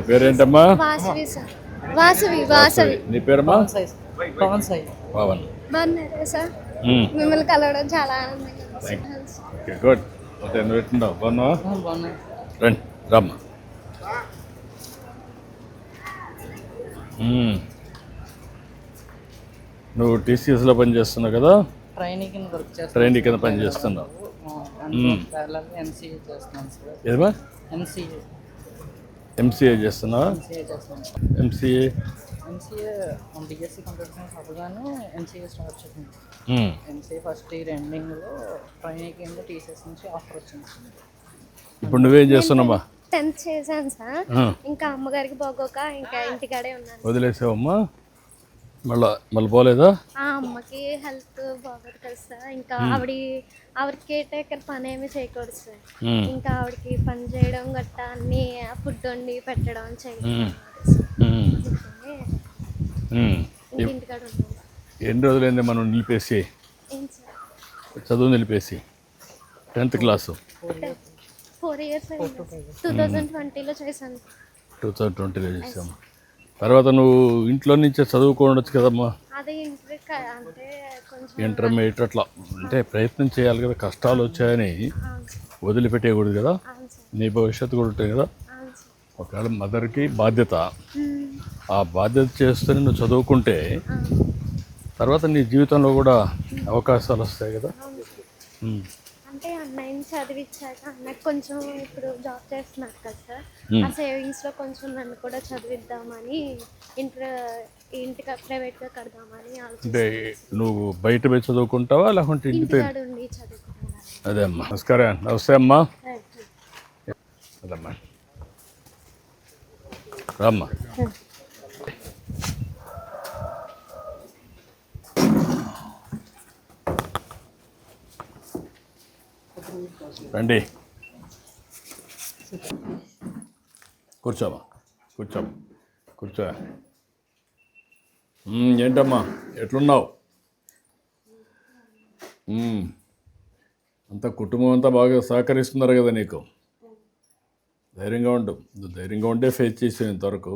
పేరేంటమ్మా? వాసవి సార్. వాసవి. నీ పేరమ్మా? పవన్ సాయి. పవన్. బాగున్నారా సార్? మిమ్మల్ని కలవడం చాలా ఆనందంగా ఉంది. Okay, good. అంటే నువ్వు ఎట్లున్నావు? బాగున్నావా? బాగున్నాయి. రండి, రమ్మా. నువ్వు టీసీఎస్లో పనిచేస్తున్నావు కదా? ట్రైనింగ్ కింద వర్క్ చేస్తాను. ట్రైనింగ్ కింద పనిచేస్తున్నావు. ఎంసీఏ చేస్తున్నాను సార్. ఏదమ్మా? ఎంసీఏ చేస్తున్నావా? ఎంసీఏ బీఎస్సీ కంప్యూటర్ సైన్స్ అవ్వగానే ఎంసీఏ స్టార్ట్ చేసింది. ఎంసీఏ ఫస్ట్ ఇయర్ ఎండింగ్లో ట్రైనింగ్ కింద టీసీఎస్ నుంచి ఆఫర్ వచ్చింది. ఇప్పుడు నువ్వేం చేస్తున్నావా? 10th చేశాను సార్. ఇంకా అమ్మగారికి బాగోక ఇంకా ఇంటికాడే ఉన్నాను. వదిలేసావమ్మా? మళ్ళీ పోలేదా? అమ్మకి హెల్త్ బాగోదు కదా సార్. ఇంకా ఆవిడకి కేర్ టేకర్ పని ఏమి చేయకూడదు సార్. ఇంకా ఆవిడకి పని చేయడం గట్టా అన్ని ఫుడ్ వండి పెట్టడం చేయడం. ఇంటికాడ ఉన్నాను. ఎన్ని రోజులైంది మనం నిలిపేసి చదువు నిలిపేసి? 10th క్లాసు 4 years అయింది. 2020లో చేశాను. 2020లో చేసాము. తర్వాత నువ్వు ఇంట్లో నుంచే చదువుకోవచ్చు కదమ్మా? అదే అంటే కొంచెం ఇంటర్మీడియట్ అట్లా అంటే ప్రయత్నం చేయాలి కదా. కష్టాలు వచ్చాయని వదిలిపెట్టేయకూడదు కదా. నీ భవిష్యత్తు కూడా ఉంటుంది కదా. ఒకవేళ మదర్కి బాధ్యత, ఆ బాధ్యత చేస్తూనే నువ్వు చదువుకుంటే తర్వాత నీ జీవితంలో కూడా అవకాశాలు వస్తాయి కదా. అంటే అన్నయ్యని చదివించాక అన్నయ్య కొంచెం ఇప్పుడు జాబ్ చేస్తున్నారు కదా సార్. ఆ సేవింగ్స్లో కొంచెం నన్ను కూడా చదివిద్దామని ఇంటికి ప్రైవేట్గా కడదామని. అంటే నువ్వు బయట పోయి చదువుకుంటావా లేకుంటే ఇంటికాడ ఉండి చదువుకుంటాను? అదే అమ్మా. నమస్కారం. నమస్తే అమ్మా. అదమ్మా, రామ్మా. రండి, కూర్చోమ్మా. కూర్చో. ఏంటమ్మా ఎట్లున్నావు? అంతా కుటుంబం అంతా బాగా సహకరిస్తున్నారు కదా నీకు? ధైర్యంగా ఉండు. నువ్వు ధైర్యంగా ఉంటే ఫేస్ చేసావు. ఇంతవరకు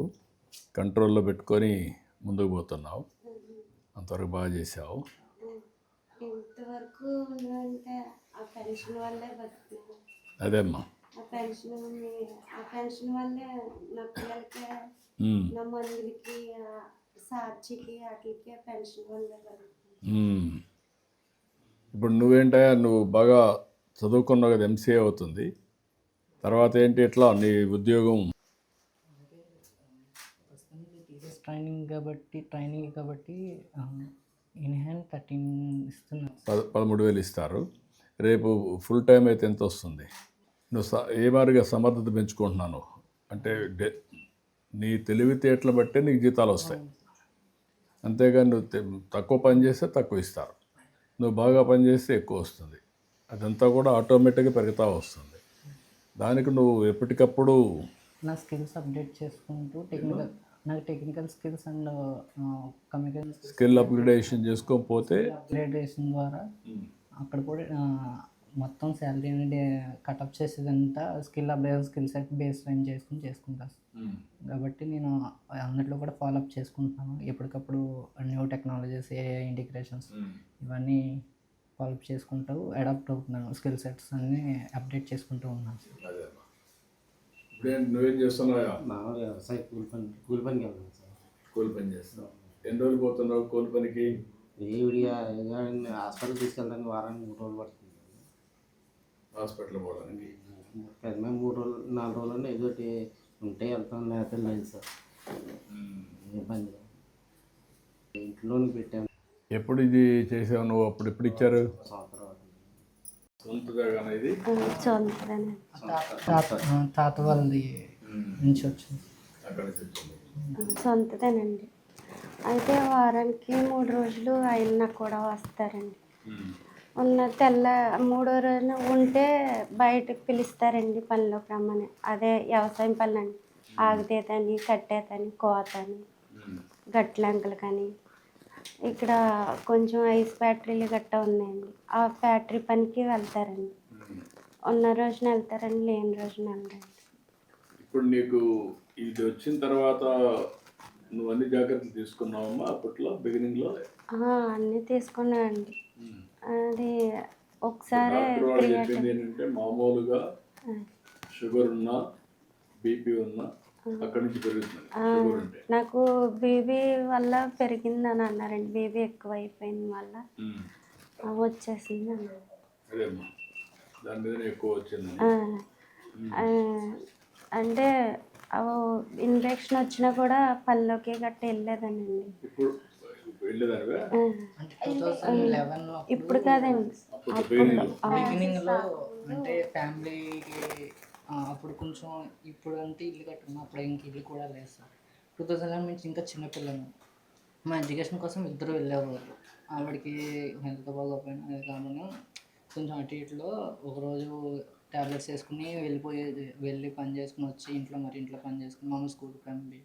కంట్రోల్లో పెట్టుకొని ముందుకు పోతున్నావు. అంతవరకు బాగా చేసావు. ఇంతవరకు అదే అమ్మా. ఆ పెన్షన్ వల్లే నా పిల్లలకి, నా మందులకి, సాక్షికి వాటికి పెన్షన్ వల్లే. ఇప్పుడు నువ్వేంటయా, నువ్వు బాగా చదువుకున్నావు కదా, ఎంసీఏ అవుతుంది. తర్వాత ఏంటి ఎట్లా నీ ఉద్యోగం? ట్రైనింగ్ కాబట్టి ఇన్ హ్యాండ్ 13 ఇస్తున్నారు. 13,000 ఇస్తారు. రేపు ఫుల్ టైం అయితే ఎంత వస్తుంది? నువ్వు ఏ మాదిరిగా సమర్థత పెంచుకుంటున్నాను అంటే నీ తెలివితేటలు బట్టే నీకు జీతాలు వస్తాయి. అంతేగాని నువ్వు తక్కువ పని చేస్తే తక్కువ ఇస్తారు, నువ్వు బాగా పని చేస్తే ఎక్కువ వస్తుంది. అదంతా కూడా ఆటోమేటిక్గా పెరుగుతూ వస్తుంది. దానికి నువ్వు ఎప్పటికప్పుడు నా స్కిల్స్ అప్డేట్ చేసుకుంటూ technical skills and communication skill upgradation చేసుకోకపోతే అప్గ్రేడేషన్ ద్వారా అక్కడ కూడా మొత్తం శాలరీని కటప్ చేసేదంతా స్కిల్ సెట్ బేస్ లైన్ చేసుకుంటాను. కాబట్టి నేను అందులో కూడా ఫాలోఅప్ చేసుకుంటున్నాను. ఎప్పటికప్పుడు న్యూ టెక్నాలజీస్, ఏఐ ఇంటిగ్రేషన్స్ ఇవన్నీ ఫాలోఅప్ చేసుకుంటూ అడాప్ట్ అవుతున్నాను. స్కిల్ సెట్స్ అన్నీ అప్డేట్ చేసుకుంటూ ఉన్నాను. నువ్వేం చేస్తున్నావు? వ్యవసాయ కూలి పనికి వెళ్తాను సార్. కూలి పని చేస్తున్నావు. ఎన్ని రోజులు పోతున్నావు కూలి పనికి? హాస్పిటల్ తీసుకెళ్ళడానికి వారానికి 3 రోజులు పడుతుంది. హాస్పిటల్ పోవడానికి పెద్ద 3 రోజులు 4 రోజులు ఏదోటి ఉంటే వెళ్తాం, లేకపోతే లేదు సార్. ఏ పని ఇంట్లోనే పెట్టాను. ఎప్పుడు ఇది చేసావు నువ్వు? అప్పుడు ఎప్పుడు ఇచ్చారు? తాత వాళ్ళది నుంచి వచ్చింది. సొంతదేనండి. అయితే వారానికి 3 రోజులు ఆయన కూడా వస్తారండి. ఉన్న 3వ రోజున ఉంటే బయటకు పిలుస్తారండి పనిలోకి రమ్మని. అదే వ్యవసాయం పనులండి. ఆగుతేతని, కట్టేతని, కోతని, గట్లంకలు కానీ. ఇక్కడ కొంచెం ఐస్ ఫ్యాక్టరీలు గట్టా ఉన్నాయండి. ఆ ఫ్యాక్టరీ పనికి వెళ్తారండి. ఉన్న రోజున వెళ్తారండి, లేని రోజున వెళ్ళండి. ఇప్పుడు నీకు ఇది వచ్చిన తర్వాత నువ్వు అన్ని జాగ్రత్తలు తీసుకున్నావమ్మా అప్పట్లో బిగినింగ్లో? అన్నీ తీసుకున్నానండి. అది ఒకసారి డాక్టర్ వాళ్ళు చెప్పింది ఏంటంటే మామూలుగా షుగర్ ఉన్నా బీపీ ఉన్నా అక్కడి నుంచి పెరుగుతుంది షుగర్ ఉంటే. నాకు బీబీ వల్ల పెరిగిందని అన్నారండి. బీబీ ఎక్కువ అయిపోయిన వల్ల వచ్చేసింది అన్నారు. అదేమ్మా దాని మీద ఎక్కువ వచ్చిందని. అంటే ఇన్ఫెక్షన్ వచ్చినా కూడా పళ్ళలోకి గట్ట వెళ్ళేదానండి. ఇప్పుడు వెళ్ళేదానివే? అంటే 2011 ఇప్పుడు కాదండి, బిగినింగ్లో అంటే ఫ్యామిలీకి అప్పుడు కొంచెం ఇప్పుడు అంటే ఇల్లు కట్టుకున్నాం, అప్పుడు ఇంక ఇల్లు కూడా లేదు సార్. 2011 నుంచి ఇంకా చిన్నపిల్లలు మా ఎడ్యుకేషన్ కోసం ఇద్దరు వెళ్ళేవారు. ఆవిడకి హెల్త్ బాగోపోయినా అది కాకుండా కొంచెం అటు ఇటులో ఒకరోజు ట్యాబ్లెట్స్ వేసుకుని వెళ్ళి పని చేసుకుని వచ్చి ఇంట్లో పని చేసుకుని మామూలు స్కూల్కి పంపి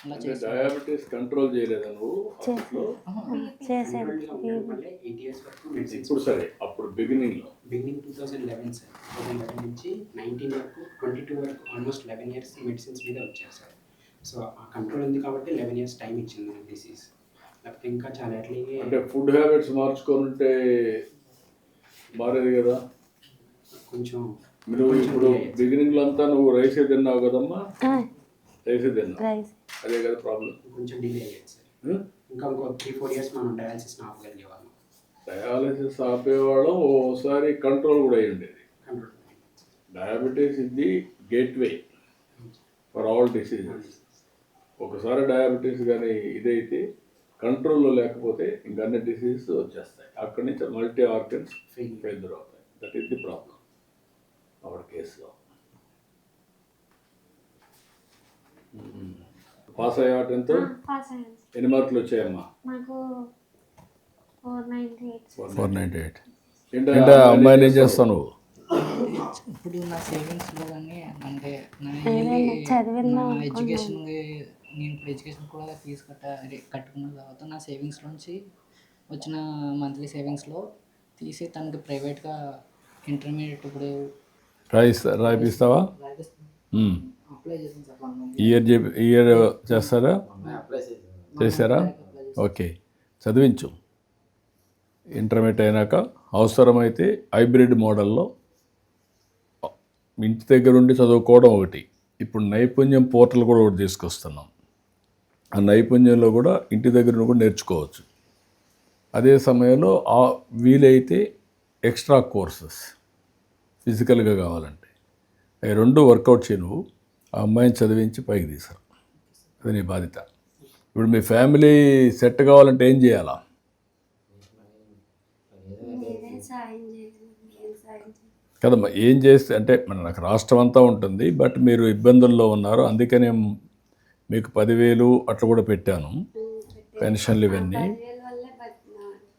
అలా చేసి డయాబెటీస్ కంట్రోల్ చేయలేదా నువ్వు? చేసాను. ఇప్పుడు సరే, అప్పుడు బిగినింగ్ 2011 సార్. 2011 నుంచి 19 వరకు 22 వరకు ఆల్మోస్ట్ 11 ఇయర్స్ మెడిసిన్స్ మీద వచ్చారు సార్. సో ఆ కంట్రోల్ ఉంది కాబట్టి 11 ఇయర్స్ టైం ఇచ్చింది మనకి డిసీజ్. లేకపోతే ఇంకా చాలా ఎర్లీగా అంటే ఫుడ్ హ్యాబిట్స్ మార్చుకుంటే మారేది కదా కొంచెం. నువ్వు ఇప్పుడు బిగినింగ్లో అంతా నువ్వు రైసే తిన్నావు కదమ్మా? రైసే తిన్నావు, అదే కదా ప్రాబ్లం. కొంచెం డిలే అయ్యేది సార్. ఇంకా ఇంకో 3-4 ఇయర్స్ మనం డయాలసిస్ ఆపగలిగేవాళ్ళం. డయాలసిస్ ఆపేవాళ్ళం, ఓసారి కంట్రోల్ కూడా అయ్యి ఉండేది. కంట్రోల్ డయాబెటీస్ ఇది గేట్వే ఫర్ ఆల్ డిసీజెస్. ఒకసారి డయాబెటీస్ కానీ ఇదైతే కంట్రోల్లో లేకపోతే ఇంకా అన్ని డిసీజెస్ వచ్చేస్తాయి. అక్కడి నుంచి మల్టీ ఆర్గన్స్ ఫెయిల్యూర్ అవుతాయి. That is the problem hour కేసులో. పాస్ అయ్యా? టెన్త్ ఎన్ని మార్కులు వచ్చాయమ్మా? నాకు 498. 498. ఏంటంటే అమ్మాయిని ఏం చేస్తావు నువ్వు? ఇప్పుడు నా సేవింగ్స్లో కానీ అంటే చదివిందా నా ఎడ్యుకేషన్ నేను ఇప్పుడు ఎడ్యుకేషన్ కూడా ఫీజు కట్టుకున్న తర్వాత నా సేవింగ్స్లోంచి వచ్చిన మంత్లీ సేవింగ్స్లో తీసి తనకి ప్రైవేట్గా ఇంటర్మీడియట్ ఇప్పుడు రాయిస్తావా? అప్లై చేసాను సార్. 1 month ఇయర్ చేస్తారా? అప్లై చేశారా? ఓకే, చదివించు. ఇంటర్మీడియట్ అయినాక అవసరమైతే హైబ్రిడ్ మోడల్లో ఇంటి దగ్గర ఉండి చదువుకోవడం ఒకటి. ఇప్పుడు నైపుణ్యం పోర్టల్ కూడా ఒకటి తీసుకొస్తున్నాం. ఆ నైపుణ్యంలో కూడా ఇంటి దగ్గర కూడా నేర్చుకోవచ్చు. అదే సమయంలో వీలైతే ఎక్స్ట్రా కోర్సెస్ ఫిజికల్గా కావాలంటే అవి 2 వర్కౌట్ చేయి. నువ్వు ఆ అమ్మాయిని చదివించి పైకి తీసారు, అది నీ బాధ్యత. ఇప్పుడు మీ ఫ్యామిలీ సెట్ కావాలంటే ఏం చేయాలా? కదమ్మా, ఏం చేస్తే అంటే నాకు రాష్ట్రం అంతా ఉంటుంది, బట్ మీరు ఇబ్బందుల్లో ఉన్నారు, అందుకనే మీకు 10,000 అట్లా కూడా పెట్టాను, పెన్షన్లు ఇవన్నీ.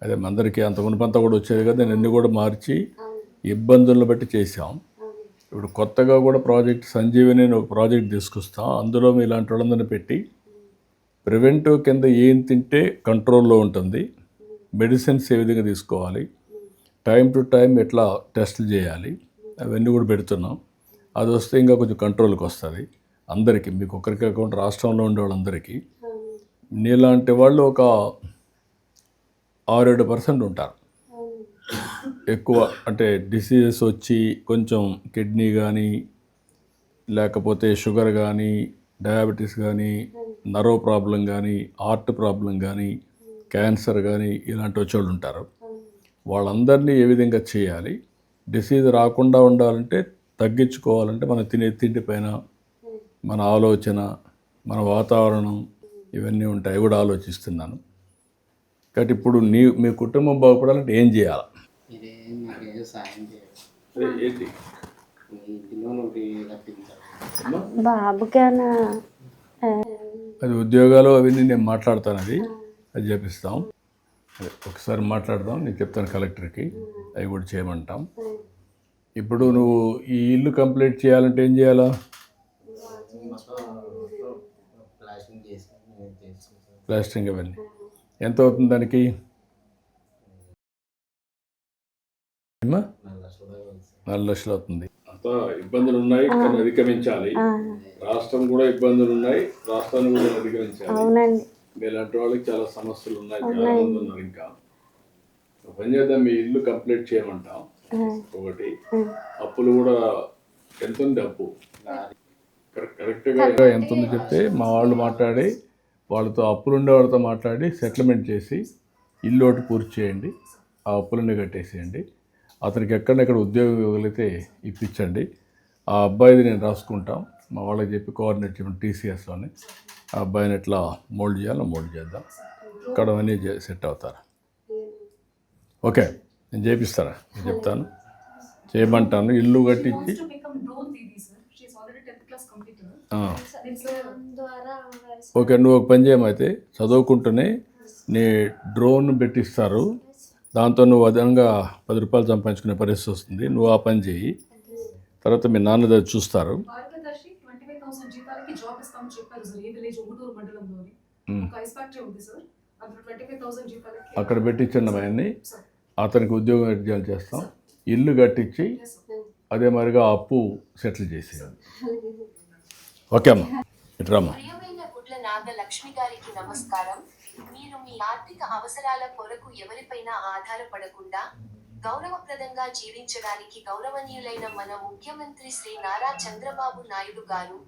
అదే అందరికీ అంత మునుపంతా కూడా వచ్చేది కదా, నేను అన్ని కూడా మార్చి ఇబ్బందులను బట్టి చేసాం. ఇప్పుడు కొత్తగా కూడా ప్రాజెక్ట్ సంజీవని ఒక ప్రాజెక్ట్ తీసుకొస్తాం. అందులో మీ ఇలాంటి వాళ్ళందరినీ పెట్టి ప్రివెంటివ్ కింద ఏం తింటే కంట్రోల్లో ఉంటుంది, మెడిసిన్స్ ఏ విధంగా తీసుకోవాలి, టైం టు టైం ఎట్లా టెస్టులు చేయాలి, అవన్నీ కూడా పెడుతున్నాం. అది వస్తే ఇంకా కొంచెం కంట్రోల్కి వస్తుంది అందరికీ. మీకు ఒకరికి కాకుండా రాష్ట్రంలో ఉండే వాళ్ళందరికీ. నీలాంటి వాళ్ళు ఒక 6-7% ఉంటారు ఎక్కువ. అంటే డిసీజెస్ వచ్చి కొంచెం కిడ్నీ కానీ, లేకపోతే షుగర్ కానీ, డయాబెటీస్ కానీ, నర్వ్ ప్రాబ్లం కానీ, హార్ట్ ప్రాబ్లం కానీ, క్యాన్సర్ కానీ ఇలాంటి వచ్చేవాళ్ళు ఉంటారు. వాళ్ళందరినీ ఏ విధంగా చేయాలి, డిసీజ్ రాకుండా ఉండాలంటే, తగ్గించుకోవాలంటే మన తినే తిండి పైన, మన ఆలోచన, మన వాతావరణం ఇవన్నీ ఉంటాయి, కూడా ఆలోచిస్తున్నాను. కాబట్టి ఇప్పుడు మీ కుటుంబం బాగుపడాలంటే ఏం చేయాలి? ఇదే నాకు ఏదో సాయం చేయాలి. అదే ఏంటి? ఇంటిలో నుండి కట్టించాలి. బాబుకేనా అది ఉద్యోగాలు అవన్నీ నేను మాట్లాడతాను, అది చేపిస్తాం. అదే ఒకసారి మాట్లాడదాం, నేను చెప్తాను కలెక్టర్కి, అవి కూడా చేయమంటాం. ఇప్పుడు నువ్వు ఈ ఇల్లు కంప్లీట్ చేయాలంటే ఏం చేయాలా? ప్లాస్టింగ్ చేసి ప్లాస్టరింగ్ అవన్నీ ఎంత అవుతుంది దానికి? 4 లక్షలు 4 లక్షలు అవుతుంది. అంతా ఇబ్బందులు ఉన్నాయి, కానీ అధిగమించాలి. రాష్ట్రం కూడా ఇబ్బందులు ఉన్నాయి, రాష్ట్రాన్ని కూడా అధిగమించాలి. అవునండి. మీలాంటి వాళ్ళకి చాలా సమస్యలు ఉన్నాయి, చాలా మంది ఉన్నారు. ఇంకా ఒక పని చేద్దాం, మీ ఇల్లు కంప్లీట్ చేయమంటాం. ఒకటి అప్పులు కూడా ఎంత ఉంది అప్పు కరెక్ట్గా ఎంత ఉంది చెప్తే మా వాళ్ళు మాట్లాడి వాళ్ళతో అప్పులు ఉండే వాళ్ళతో మాట్లాడి సెటిల్మెంట్ చేసి ఇల్లు ఒకటి పూర్తి చేయండి, ఆ అప్పులన్నీ కట్టేసేయండి. అతనికి ఎక్కడెక్కడ ఉద్యోగం ఇవ్వగలిగితే ఇప్పించండి. ఆ అబ్బాయిది నేను రాసుకుంటాం, మా వాళ్ళకి చెప్పి కోఆర్డినేట్ చేయడం టీసీఎస్లోని. ఆ అబ్బాయిని ఎట్లా మోల్డ్ చేయాలో మోల్డ్ చేద్దాం, ఇక్కడ అన్నీ సెట్ అవుతారు. ఓకే, నేను చేపిస్తారా, నేను చెప్తాను, చేయమంటాను. ఇల్లు కట్టించి ద్వారా ఓకే, నువ్వు ఒక పని చేయమైతే చదువుకుంటూనే నీ డ్రోన్ పెట్టిస్తారు, దాంతో నువ్వు అదనంగా 10 రూపాయలు సంపాదించుకునే పరిస్థితి వస్తుంది. నువ్వు ఆ పని చేయి, తర్వాత మీ నాన్న దగ్గర చూస్తారు. మార్గదర్శి 25,000 జీతాలకి జాబ్ ఇస్తామని చెప్పారు సార్. ఈ విలేజ్ ఉమ్మటూరు మండలంలోని ఒక ఐస్ ఫ్యాక్టరీ ఉంది సార్. అందులో 25,000 జీతాలకి అక్కడ పెట్టించండి అవన్నీ, అతనికి ఉద్యోగం ఎగ్జామ్ చేస్తాం, ఇల్లు కట్టించి అదే మరిగా అప్పు సెటిల్ చేసేయాలి. ఓకే అమ్మా, ఇట్రామ్మా. ప్రియమైన గుడ్ల నాగలక్ష్మి గారికి నమస్కారం. మీరు మీ ఆర్థిక అవసరాల కొరకు ఎవరిపైనా ఆధారపడకుండా గౌరవప్రదంగా జీవించడానికి గౌరవనీయులైన మన ముఖ్యమంత్రి శ్రీ నారా చంద్రబాబు నాయుడు గారు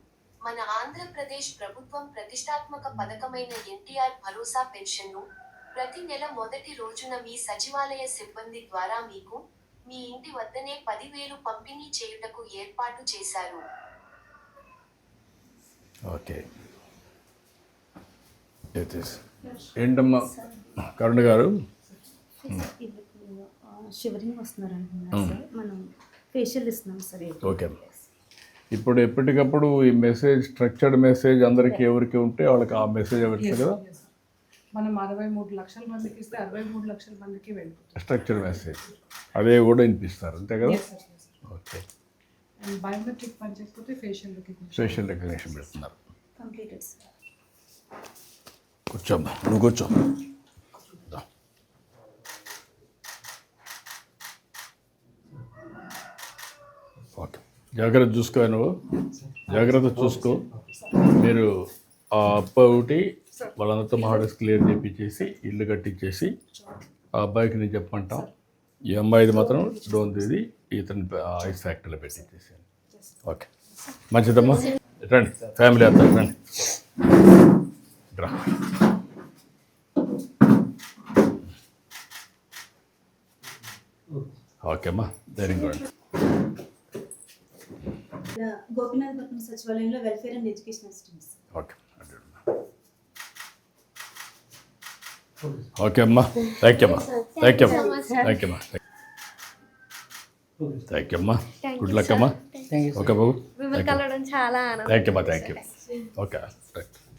మన ఆంధ్రప్రదేశ్ ప్రభుత్వం ప్రతిష్టాత్మక పథకమైన ఎన్టీఆర్ భరోసా పెన్షన్ను ప్రతి నెల మొదటి రోజున మీ సచివాలయ సిబ్బంది ద్వారా మీకు మీ ఇంటి వద్దనే 10,000 పంపిణీ చేయుటకు ఏర్పాటు చేశారు. ఓకే, ఏంటమ్మా కరుణ గారు? షివరింగ్ వస్తున్నారు అంటున్నారు సార్. మనం ఫేషియల్ ఇస్తున్నాం సార్. ఓకే, ఇప్పుడు ఎప్పటికప్పుడు ఈ మెసేజ్, స్ట్రక్చర్డ్ మెసేజ్ అందరికీ ఎవరికి ఉంటే వాళ్ళకి ఆ మెసేజ్ పెడతారు కదా. మనం 63 లక్షల మందికి ఇస్తే 63 లక్షల మందికి వెళ్తుంది. స్ట్రక్చర్డ్ మెసేజ్ అదే కూడా వినిపిస్తారు, అంతే కదా. ఓకే, అండ్ బయోమెట్రిక్ పని చేయకపోతే ఫేషియల్ రికగ్నిషన్ పెడుతున్నారు. Completed sir. కూర్చోమ్మా, నువ్వు కూర్చో. ఓకే, జాగ్రత్త చూసుకో, నువ్వు జాగ్రత్త చూసుకో. మీరు ఆ అప్ప ఒకటి వాళ్ళందరితో మహాడస్ క్లియర్ చేపించేసి ఇల్లు కట్టించేసి ఆ అబ్బాయికి నేను చెప్పమంటాం. ఈ అమ్మాయిది మాత్రం డోన్ తీది ఇతని ఐస్ ఫ్యాక్టరీలో పెట్టించేసి. ఓకే, మంచిదమ్మా, రండి ఫ్యామిలీ అంతా రండి. రా. ఓకే అమ్మా, ధైర్యంగా రండి. గోపీనాథపట్నం సచివాలయంలో welfare and education assistants. Okay, okay అమ్మా, థ్యాంక్ యూ అమ్మా, థ్యాంక్ యూ అమ్మా, థ్యాంక్ యూ అమ్మా, థ్యాంక్ యూ అమ్మా, గుడ్ లక్ అమ్మా. ఓకే బాబు, మిమ్మల్ని కలవడం చాలా ఆనందం. థ్యాంక్ యూ అమ్మా, థ్యాంక్ యూ. Okay, right.